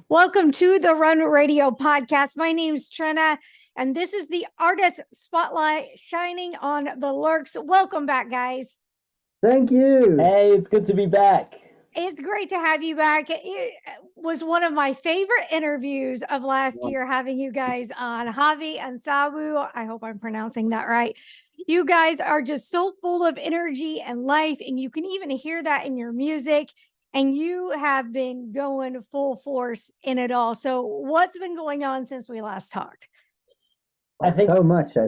Welcome to the Run Radio podcast. My name's Trina, and this is the Artist Spotlight shining on the Lurxx. Welcome back, guys. Thank you. Hey, it's good to be back. It's great to have you back. It was one of my favorite interviews of last year, having you guys on. Xavi and Sabu. I hope I'm pronouncing that right. You guys are just so full of energy and life, and you can even hear that in your music. And you have been going full force in it all. So what's been going on since we last talked? I think so much. I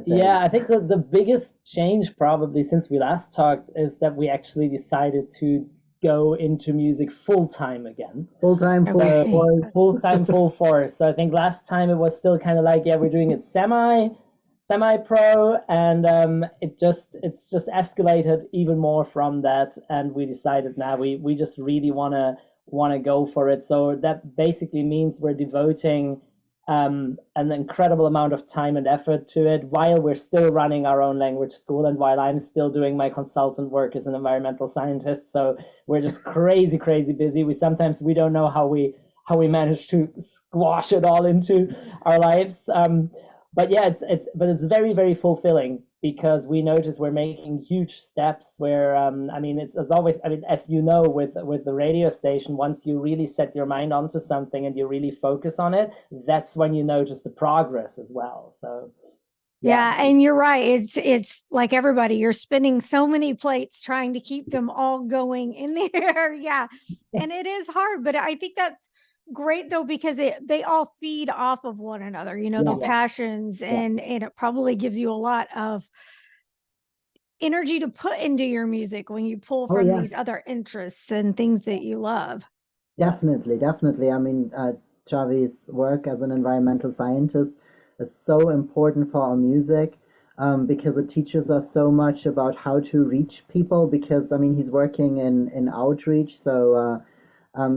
think the biggest change probably since we last talked is that we actually decided to go into music full time again. Full time, full force. So I think last time it was still kind of like, we're doing it semi-pro, and it's just escalated even more from that, and we decided now we just really want to go for it. So that basically means we're devoting an incredible amount of time and effort to it while we're still running our own language school and while I'm still doing my consultant work as an environmental scientist. So we're just crazy busy. We don't know how we manage to squash it all into our lives. But yeah, it's very, very fulfilling because we notice we're making huge steps where, it's always, as you know, with the radio station, once you really set your mind onto something and you really focus on it, that's when you notice the progress as well. So. Yeah, and you're right. It's like everybody, you're spinning so many plates trying to keep them all going in the air. Yeah. And it is hard, but I think that's great though, because they all feed off of one another, the passions, and it probably gives you a lot of energy to put into your music when you pull from these other interests and things that you love. Definitely. Xavi's work as an environmental scientist is so important for our music, because it teaches us so much about how to reach people, because he's working in outreach, so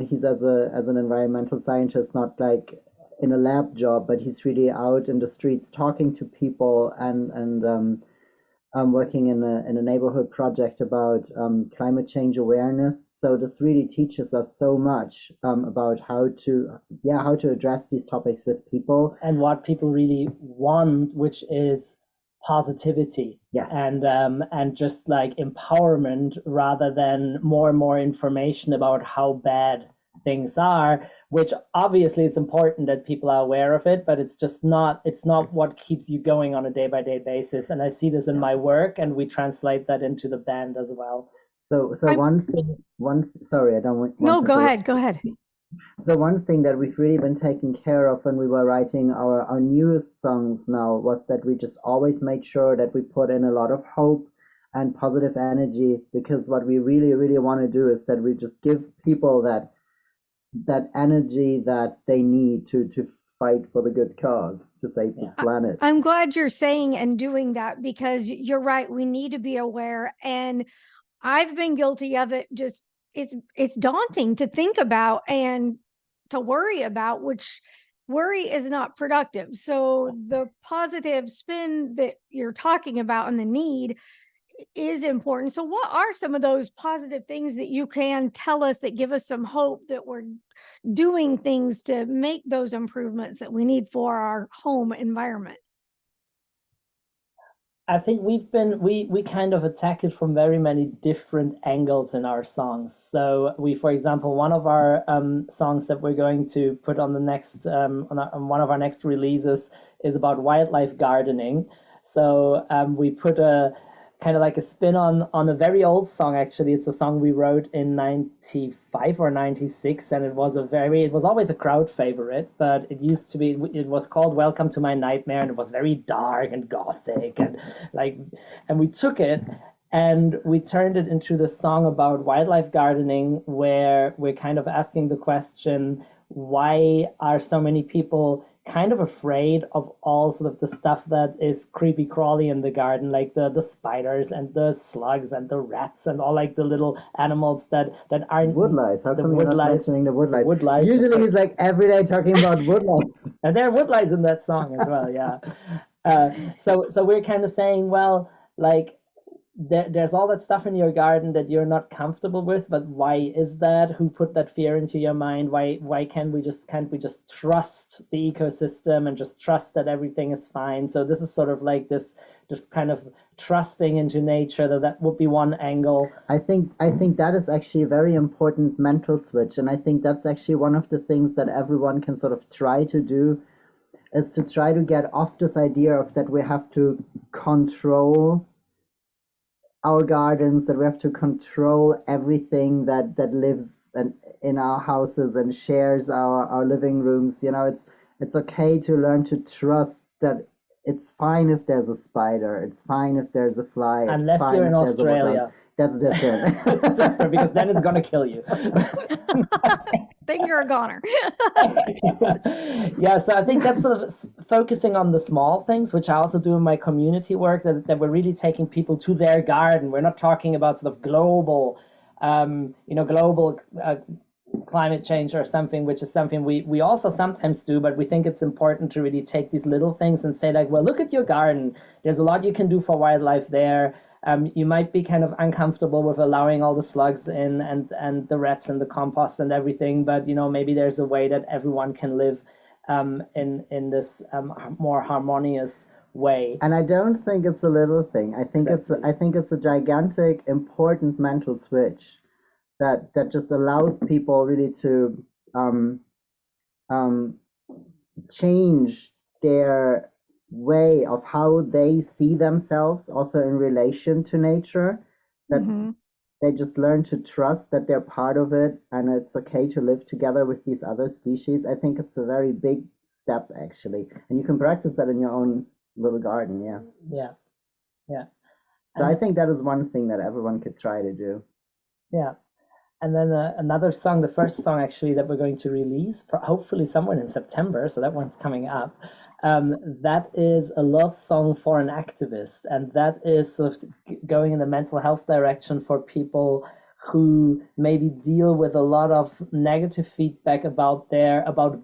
he's as an environmental scientist, not like in a lab job, but he's really out in the streets talking to people and working in a neighborhood project about climate change awareness. So this really teaches us so much about how to address these topics with people and what people really want, which is positivity. Yes. And just like empowerment rather than more and more information about how bad things are, which obviously it's important that people are aware of it, but it's not what keeps you going on a day-by-day basis. And I see this in my work, and we translate that into the band as well. So sorry, I don't want No, go ahead. So one thing that we've really been taking care of when we were writing our newest songs now was that we just always made sure that we put in a lot of hope and positive energy, because what we really, really want to do is that we just give people that energy that they need to fight for the good cause, to save the planet. I'm glad you're saying and doing that, because you're right. We need to be aware, and I've been guilty of it. Just it's daunting to think about and to worry about, which worry is not productive. So the positive spin that you're talking about and the need is important. So what are some of those positive things that you can tell us that give us some hope that we're doing things to make those improvements that we need for our home environment? I think we kind of attack it from very many different angles in our songs. So for example, one of our songs that we're going to put on the next on one of our next releases is about wildlife gardening. So we put a kind of like a spin on a very old song. Actually, it's a song we wrote in 95 or 96, and it was always a crowd favorite, but it was called Welcome to My Nightmare, and it was very dark and gothic, and we took it and we turned it into the song about wildlife gardening, where we're kind of asking the question, why are so many people kind of afraid of all sort of the stuff that is creepy crawly in the garden, like the spiders and the slugs and the rats and all like the little animals that aren't woodlice. How come you're not mentioning the woodlice? Woodlice. Usually he's like every day talking about woodlice. And there are woodlice in that song as well, yeah. So we're kind of saying, well, like, there's all that stuff in your garden that you're not comfortable with, but why is that? Who put that fear into your mind? Why can't we just trust the ecosystem and just trust that everything is fine? So this is sort of like this just kind of trusting into nature, that would be one angle. I think that is actually a very important mental switch, and I think that's actually one of the things that everyone can sort of try to do, is to try to get off this idea of that we have to control our gardens, that we have to control everything that lives in our houses and shares our living rooms. It's okay to learn to trust that it's fine if there's a spider, it's fine if there's a fly, it's Unless fine you're if in there's a woodland. Australia. That's different. It's different because then it's gonna kill you. Then you're a goner. Yeah, so I think that's sort of focusing on the small things, which I also do in my community work, that we're really taking people to their garden. We're not talking about sort of global, global climate change or something, which is something we also sometimes do, but we think it's important to really take these little things and say, like, well, look at your garden. There's a lot you can do for wildlife there. You might be kind of uncomfortable with allowing all the slugs in and the rats and the compost and everything, but maybe there's a way that everyone can live in this more harmonious way. And I don't think it's a little thing. I think it's a gigantic, important mental switch that just allows people really to change their way of how they see themselves, also in relation to nature, that they just learn to trust that they're part of it and it's okay to live together with these other species. I think it's a very big step, actually, and you can practice that in your own little garden. Yeah. So I think that is one thing that everyone could try to do. Yeah. And then another song, the first song actually that we're going to release, hopefully somewhere in September, so that one's coming up. That is a love song for an activist, and that is sort of going in the mental health direction for people who maybe deal with a lot of negative feedback about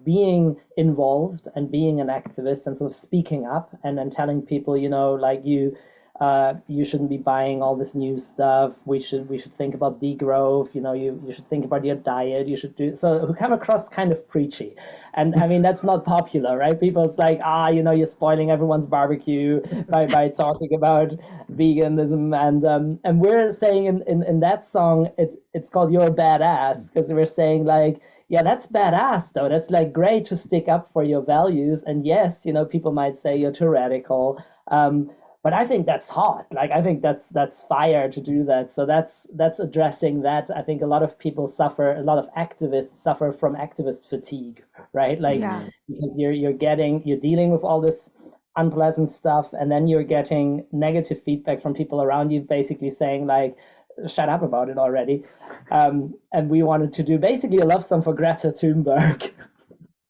being involved and being an activist and sort of speaking up and then telling people, like you shouldn't be buying all this new stuff. We should think about degrowth. You should think about your diet. You should do so. Who come across kind of preachy, and I mean that's not popular, right? People, it's like you're spoiling everyone's barbecue by talking about veganism, and we're saying in that song it's called "You're a Badass" because we're saying like. Yeah, that's badass though. That's like great to stick up for your values. And yes, people might say you're too radical. But I think that's hot. Like I think that's fire to do that. So that's addressing that. I think a lot of activists suffer from activist fatigue, right? Like because you're dealing with all this unpleasant stuff, and then you're getting negative feedback from people around you, basically saying like, shut up about it already. And we wanted to do basically a love song for Greta Thunberg.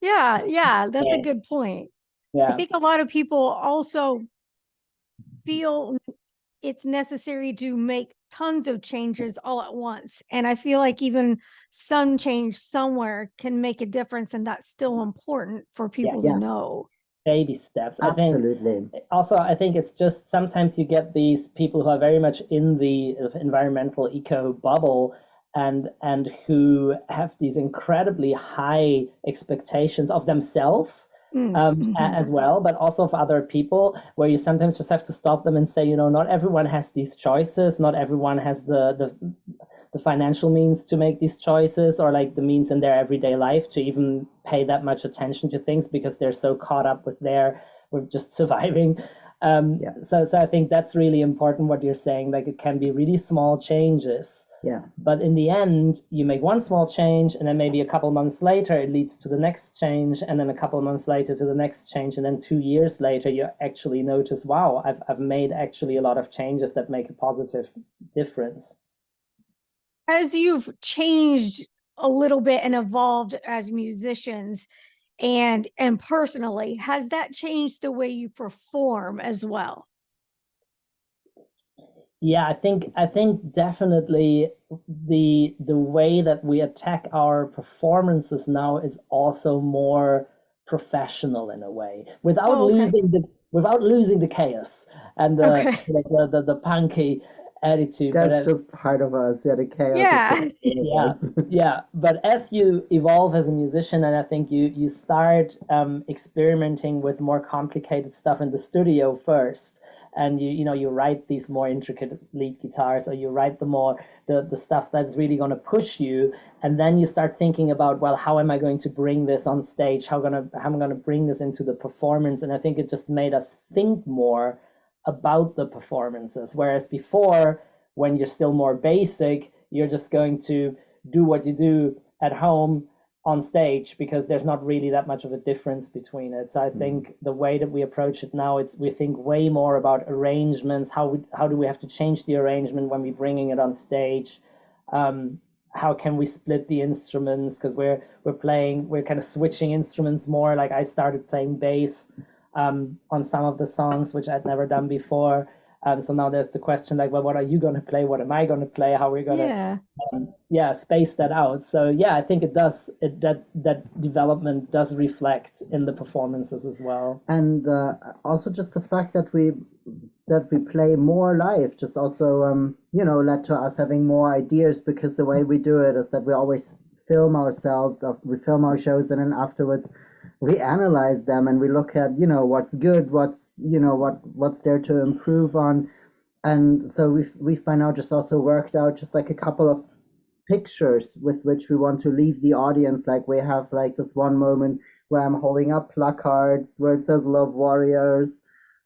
Yeah, that's a good point. Yeah. I think a lot of people also feel it's necessary to make tons of changes all at once. And I feel like even some change somewhere can make a difference, and that's still important for people to know. Baby steps. Absolutely. I think it's just sometimes you get these people who are very much in the environmental eco bubble and who have these incredibly high expectations of themselves as well, but also of other people, where you sometimes just have to stop them and say, not everyone has these choices, not everyone has the financial means to make these choices, or like the means in their everyday life to even pay that much attention to things because they're so caught up with just surviving. So I think that's really important what you're saying. Like it can be really small changes. Yeah. But in the end, you make one small change, and then maybe a couple months later, it leads to the next change, and then a couple months later to the next change, and then 2 years later, you actually notice, wow, I've made actually a lot of changes that make a positive difference. As you've changed a little bit and evolved as musicians and personally, has that changed the way you perform as well? Yeah, I think definitely the way that we attack our performances now is also more professional in a way, without losing the chaos and the punky attitude. That's just part of us. Yeah, the chaos. Yeah. Yeah, yeah. But as you evolve as a musician, and I think you start experimenting with more complicated stuff in the studio first, and you write these more intricate lead guitars, or you write the stuff that's really going to push you, and then you start thinking about, well, how am I going to bring this on stage? How am I going to bring this into the performance? And I think it just made us think more about the performances, whereas before, when you're still more basic, you're just going to do what you do at home on stage, because there's not really that much of a difference between it. So I think the way that we approach it now, we think way more about arrangements. How do we have to change the arrangement when we're bringing it on stage? How can we split the instruments? Because we're kind of switching instruments more. Like I started playing bass on some of the songs, which I'd never done before. So now there's the question, like, well, what are you going to play? What am I going to play? How are we going to space that out? So yeah, I think that development does reflect in the performances as well. And also just the fact that we play more live just also led to us having more ideas, because the way we do it is that we always film ourselves, we film our shows, and then afterwards we analyze them and we look at what's good, what's there to improve on. And so we've by now just also worked out just like a couple of pictures with which we want to leave the audience. Like we have like this one moment where I'm holding up placards where it says "Love Warriors,"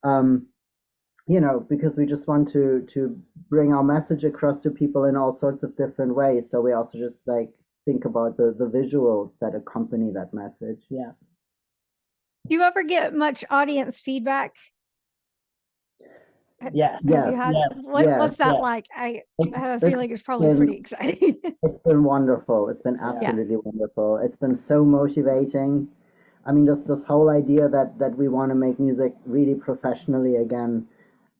because we just want to bring our message across to people in all sorts of different ways. So we also just like think about the visuals that accompany that message. Yeah. Do you ever get much audience feedback? Yeah. What's that like? I have a feeling it's probably pretty exciting. It's been wonderful. It's been absolutely wonderful. It's been so motivating. I mean, this whole idea that we want to make music really professionally again,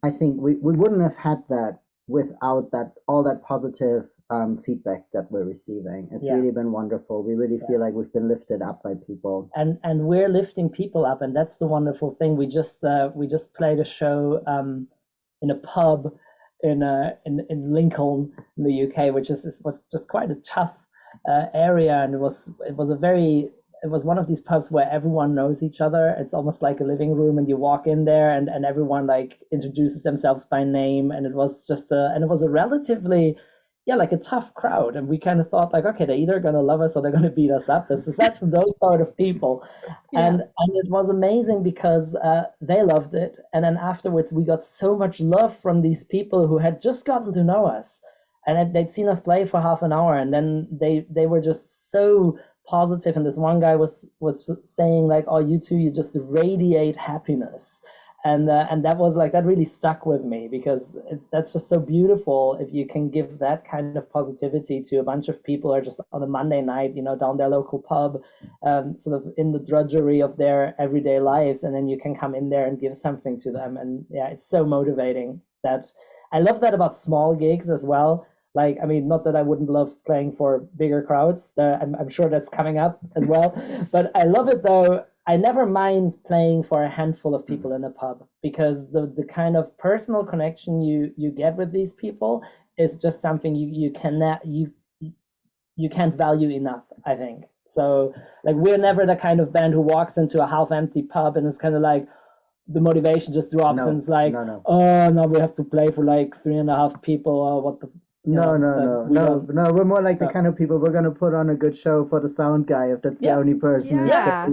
I think we wouldn't have had that without all that positive feedback that we're receiving. It's really been wonderful. We really feel like we've been lifted up by people, and we're lifting people up, and that's the wonderful thing. We just played a show in a pub in Lincoln in the UK, which was just quite a tough area, and it was one of these pubs where everyone knows each other. It's almost like a living room, and you walk in there and everyone like introduces themselves by name, and it was a relatively like a tough crowd, and we kind of thought like, okay, they're either gonna love us or they're gonna beat us up. That's those sort of people, and it was amazing because they loved it, and then afterwards we got so much love from these people who had just gotten to know us, and they'd seen us play for half an hour, and then they were just so positive. And this one guy was saying like, "Oh, you two, you just radiate happiness." And that really stuck with me, because that's just so beautiful if you can give that kind of positivity to a bunch of people who are just on a Monday night, down their local pub, sort of in the drudgery of their everyday lives, and then you can come in there and give something to them. And yeah, it's so motivating. That I love that about small gigs as well. Like, I mean, not that I wouldn't love playing for bigger crowds. I'm sure that's coming up as well. But I love it though. I never mind playing for a handful of people in a pub, because the kind of personal connection you get with these people is just something you can't value enough, I think. So like, we're never the kind of band who walks into a half empty pub and it's kind of like the motivation just drops and it's like, oh, now we have to play for like 3.5 people. What the No, we're more like the kind of people, we're going to put on a good show for the sound guy if that's the only person. Yeah,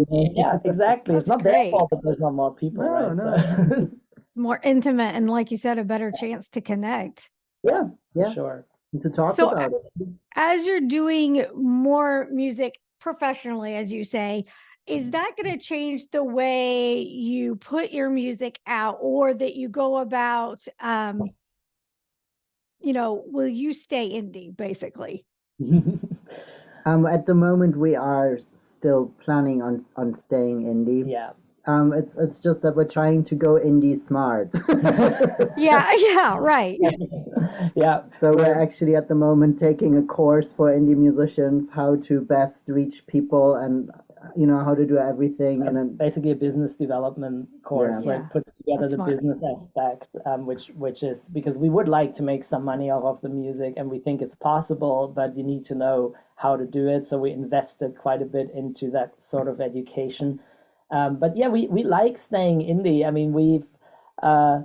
exactly. It's not their fault that there's not more people, right? So. More intimate, and like you said, a better chance to connect. Yeah, sure. To talk about it. As you're doing more music professionally, as you say, is that going to change the way you put your music out, or that you go about will you stay indie, basically? At the moment we are still planning on staying indie. Yeah. It's just that we're trying to go indie smart. yeah, right. Yeah. So we're actually at the moment taking a course for indie musicians, how to best reach people and how to do everything. And basically a business development course where Yeah. it puts together That's the smart. business aspect, which is because we would like to make some money off of the music, and we think it's possible, but you need to know how to do it. So we invested quite a bit into that sort of education. But yeah, we like staying indie. I mean, uh,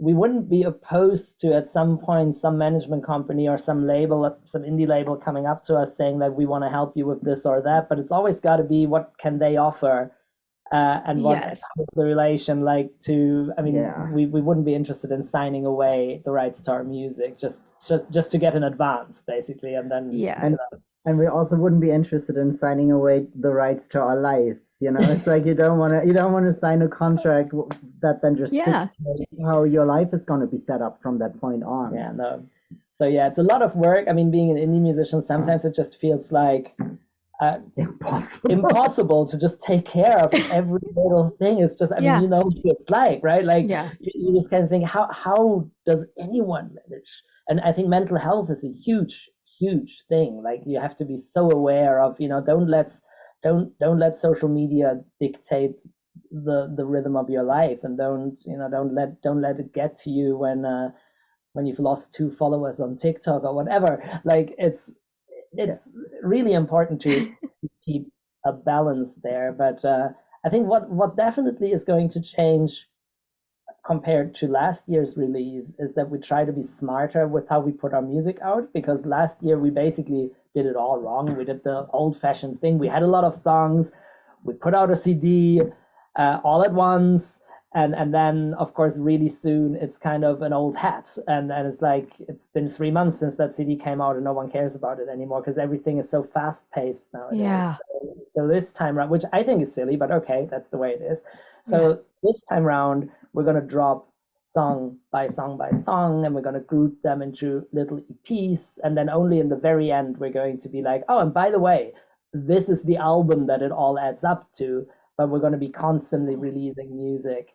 we wouldn't be opposed to at some point some management company or some label, some indie label coming up to us saying that we want to help you with this or that, but it's always got to be what can they offer, and what Yes. is the relation like to. I mean, Yeah. we wouldn't be interested in signing away the rights to our music just to get an advance basically, and then Yeah. And we also wouldn't be interested in signing away the rights to our lives. It's like you don't want to sign a contract that then just Yeah. dictates how your life is going to be set up from that point on. Yeah, no. So yeah, it's a lot of work. I mean, being an indie musician, sometimes it just feels like impossible to just take care of every little thing. It's just, I mean, Yeah. you know what it's like, right? Like Yeah. you just kind of think, how does anyone manage? And I think mental health is a huge thing. Like you have to be so aware of, don't let social media dictate the rhythm of your life, and don't let it get to you when you've lost 2 followers on TikTok or whatever. Like it's really important to keep a balance there. But I think what definitely is going to change compared to last year's release is that we try to be smarter with how we put our music out, because last year we basically did it all wrong. We did the old-fashioned thing. We had a lot of songs. We put out a CD all at once. And then of course really soon it's kind of an old hat, and it's like it's been 3 months since that CD came out and no one cares about it anymore because everything is so fast paced nowadays. Yeah. So this time around, which I think is silly, but okay, that's the way it is. So this time round we're going to drop song by song by song, and we're going to group them into little EPs, and then only in the very end we're going to be like, oh, and by the way, this is the album that it all adds up to. But we're going to be constantly releasing music,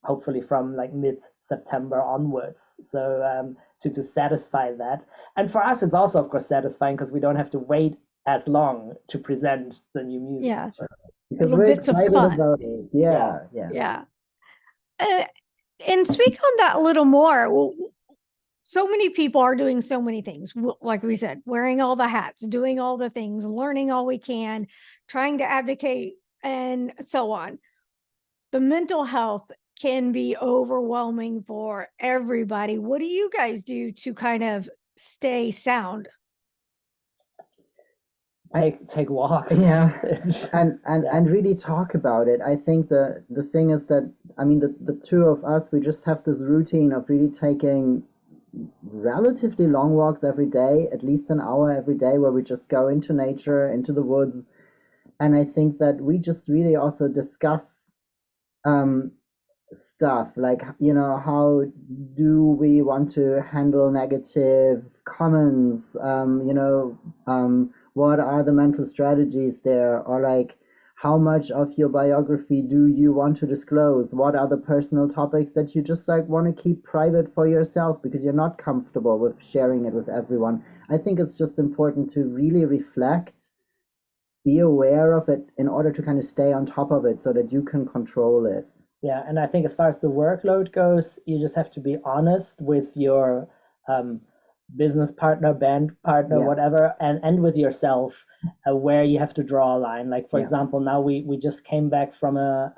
hopefully from like mid-September onwards. So to satisfy that. And for us, it's also, of course, satisfying because we don't have to wait as long to present the new music. Yeah. Because Little we're bits of excited fun. about it. Yeah. Yeah. And speak on that a little more. Well, so many people are doing so many things, like we said, wearing all the hats, doing all the things, learning all we can, trying to advocate, and so on. The mental health can be overwhelming for everybody. What do you guys do to kind of stay sound? Take walks. Yeah. And really talk about it. I think the thing is that, I mean, the two of us, we just have this routine of really taking relatively long walks every day, at least an hour every day, where we just go into nature, into the woods. And I think that we just really also discuss stuff like, how do we want to handle negative comments, what are the mental strategies there, or like how much of your biography do you want to disclose, what are the personal topics that you just like want to keep private for yourself because you're not comfortable with sharing it with everyone. I think it's just important to really reflect, be aware of it in order to kind of stay on top of it so that you can control it. Yeah, and I think as far as the workload goes, you just have to be honest with your business partner, band partner, whatever, and with yourself, where you have to draw a line. Like for example, now we just came back from a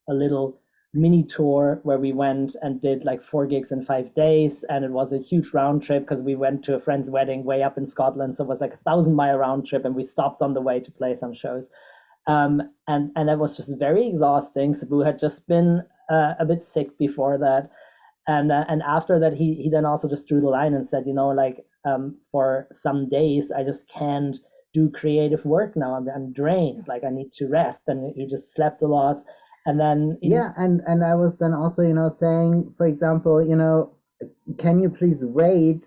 little mini tour where we went and did like 4 gigs in 5 days, and it was a huge round trip because we went to a friend's wedding way up in Scotland, so it was like a 1,000-mile round trip, and we stopped on the way to play some shows. And that was just very exhausting. Sabu had just been a bit sick before that, and after that he then also just drew the line and said, for some days I just can't do creative work now. I'm drained. Like I need to rest, and he just slept a lot. And then and I was then also saying, for example, can you please wait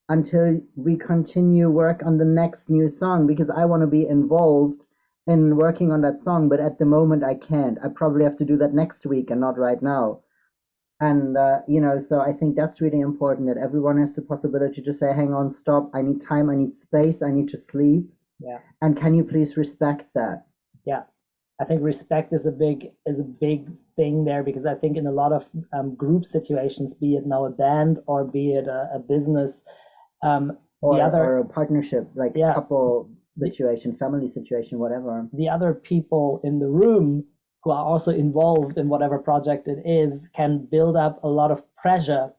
until we continue work on the next new song, because I want to be involved in working on that song, but at the moment I can't. I probably have to do that next week and not right now. And so I think that's really important, that everyone has the possibility to say, hang on, stop, I need time, I need space, I need to sleep. Yeah. And can you please respect that? Yeah, I think respect is a big thing there, because I think in a lot of group situations, be it now a band or be it a business, um, the other or a partnership, like yeah couple situation, family situation, whatever. the other people in the room who are also involved in whatever project it is can build up a lot of pressure,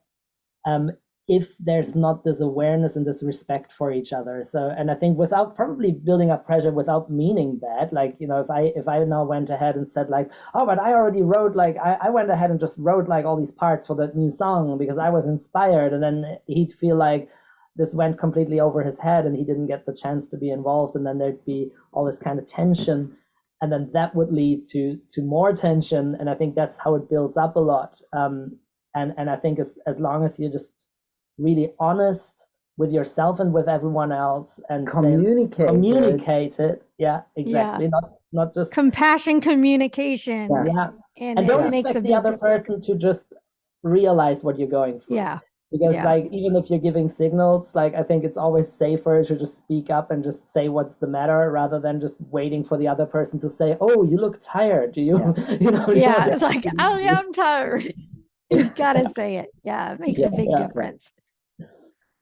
um, if there's not this awareness and this respect for each other. So, and I think without probably building up pressure without meaning bad, like, you know, if I now went ahead and said like, oh, but I already wrote, like, I went ahead and just wrote like all these parts for that new song because I was inspired, and then he'd feel like this went completely over his head and he didn't get the chance to be involved, and then there'd be all this kind of tension, and then that would lead to more tension, and I think that's how it builds up a lot. And I think as long as you're just really honest with yourself and with everyone else and communicate it, yeah, exactly, not just compassion, communication. yeah, and don't it makes expect a the big other difference. person to just realize what you're going through. Yeah. Because Yeah. like even if you're giving signals, like I think it's always safer to just speak up and just say what's the matter, rather than just waiting for the other person to say, "Oh, you look tired. Do you?" You know. Yeah, it's like, oh yeah, I'm tired. You gotta say it. Yeah, it makes a big difference.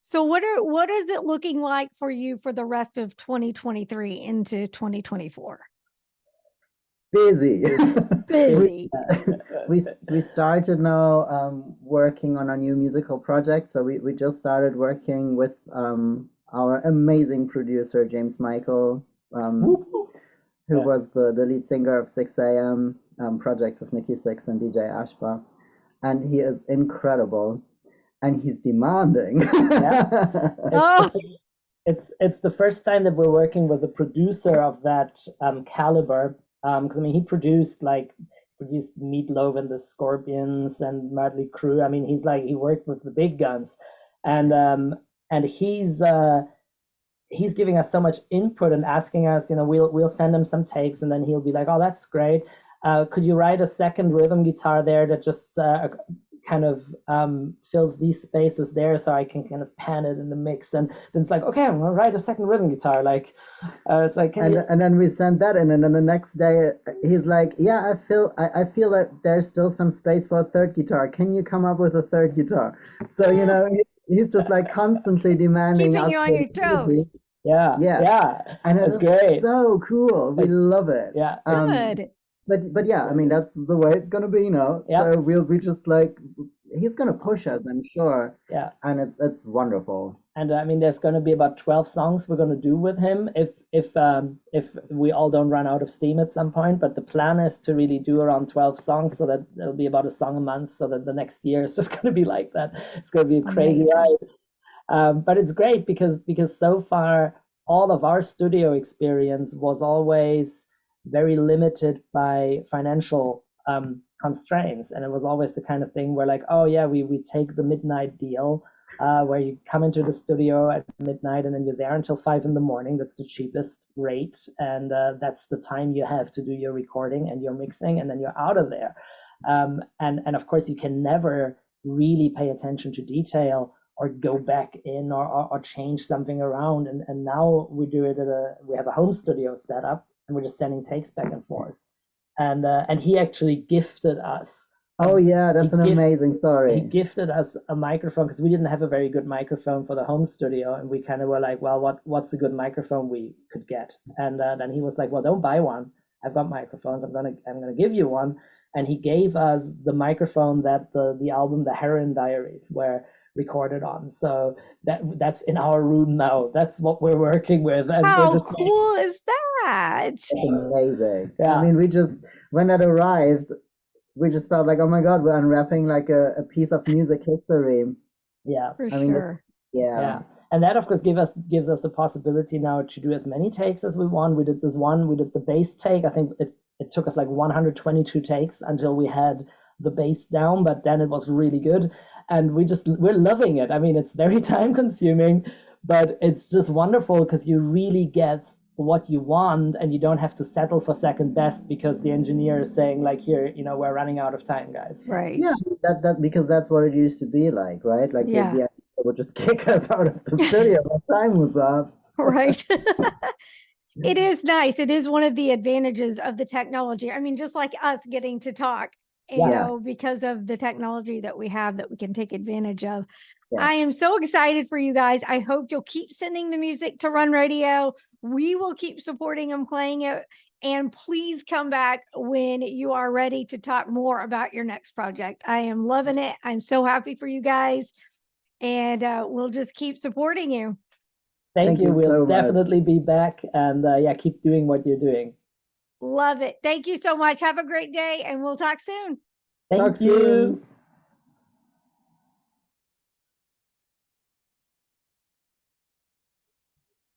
So what is it looking like for you for the rest of 2023 into 2024? Busy. Busy. We started now working on a new musical project. So we just started working with our amazing producer James Michael, who was the lead singer of 6 a.m. Project with Nikki Sixx and DJ Ashba, and he is incredible. And he's demanding. It's the first time that we're working with a producer of that caliber. Because I mean, he produced Meatloaf and the Scorpions and Mötley Crüe. I mean, he worked with the big guns, and he's giving us so much input and asking us. You know, we'll send him some takes, and then he'll be like, "Oh, that's great. Could you write a second rhythm guitar there that just kind of fills these spaces there, so I can kind of pan it in the mix?" And then it's like, okay, I'm gonna write a second rhythm guitar. Like, it's like, and then we send that in, and then the next day he's like, yeah, I feel like there's still some space for a third guitar. Can you come up with a third guitar? So you know, he's just like constantly demanding, keeping you on your toes. Yeah, and it's great. So cool. We love it. Yeah. Good. But yeah, I mean, that's the way it's gonna be, you know. Yeah. So we'll be just like, he's gonna push us, I'm sure. Yeah. And it's wonderful. And I mean, there's gonna be about 12 songs we're gonna do with him if we all don't run out of steam at some point. But the plan is to really do around 12 songs, so that it'll be about a song a month, so that the next year is just gonna be like that. It's gonna be a crazy ride. But it's great because so far all of our studio experience was always very limited by financial constraints, and it was always the kind of thing where like, oh yeah, we take the midnight deal, where you come into the studio at midnight and then you're there until 5 a.m. That's the cheapest rate, and that's the time you have to do your recording and your mixing, and then you're out of there. And of course you can never really pay attention to detail or go back in or change something around, and now we do it we have a home studio set up, and we're just sending takes back and forth. And he actually gifted us. Oh yeah, that's an amazing story. He gifted us a microphone because we didn't have a very good microphone for the home studio, and we kind of were like, well, what's a good microphone we could get? And then he was like, well, don't buy one. I've got microphones. I'm gonna give you one. And he gave us the microphone that the album The Heroin Diaries were recorded on. So that's in our room now. That's what we're working with. And how cool is that? It's amazing. Yeah. I mean, we just, when that arrived, we just felt like, oh my god, we're unwrapping like a piece of music history. Yeah, for sure. Yeah. And that of course gives us the possibility now to do as many takes as we want. We did the bass take. I think it took us like 122 takes until we had the bass down, but then it was really good, and we're loving it. I mean, it's very time consuming, but it's just wonderful because you really get what you want, and you don't have to settle for second best because the engineer is saying like, here, you know, we're running out of time, guys. Right. Yeah, that because that's what it used to be like, right? Like yeah. the would just kick us out of the studio when time was up. Right. It is nice. It is one of the advantages of the technology. I mean, just like us getting to talk, you Yeah. know, because of the technology that we have that we can take advantage of. Yeah. I am so excited for you guys. I hope you'll keep sending the music to Run Radio. We will keep supporting and playing it. And please come back when you are ready to talk more about your next project. I am loving it. I'm so happy for you guys. And we'll just keep supporting you. Thank you. you We'll so much. definitely be back, and yeah, keep doing what you're doing. Love it. Thank you so much. Have a great day, and we'll talk soon. Thank Talk you. soon.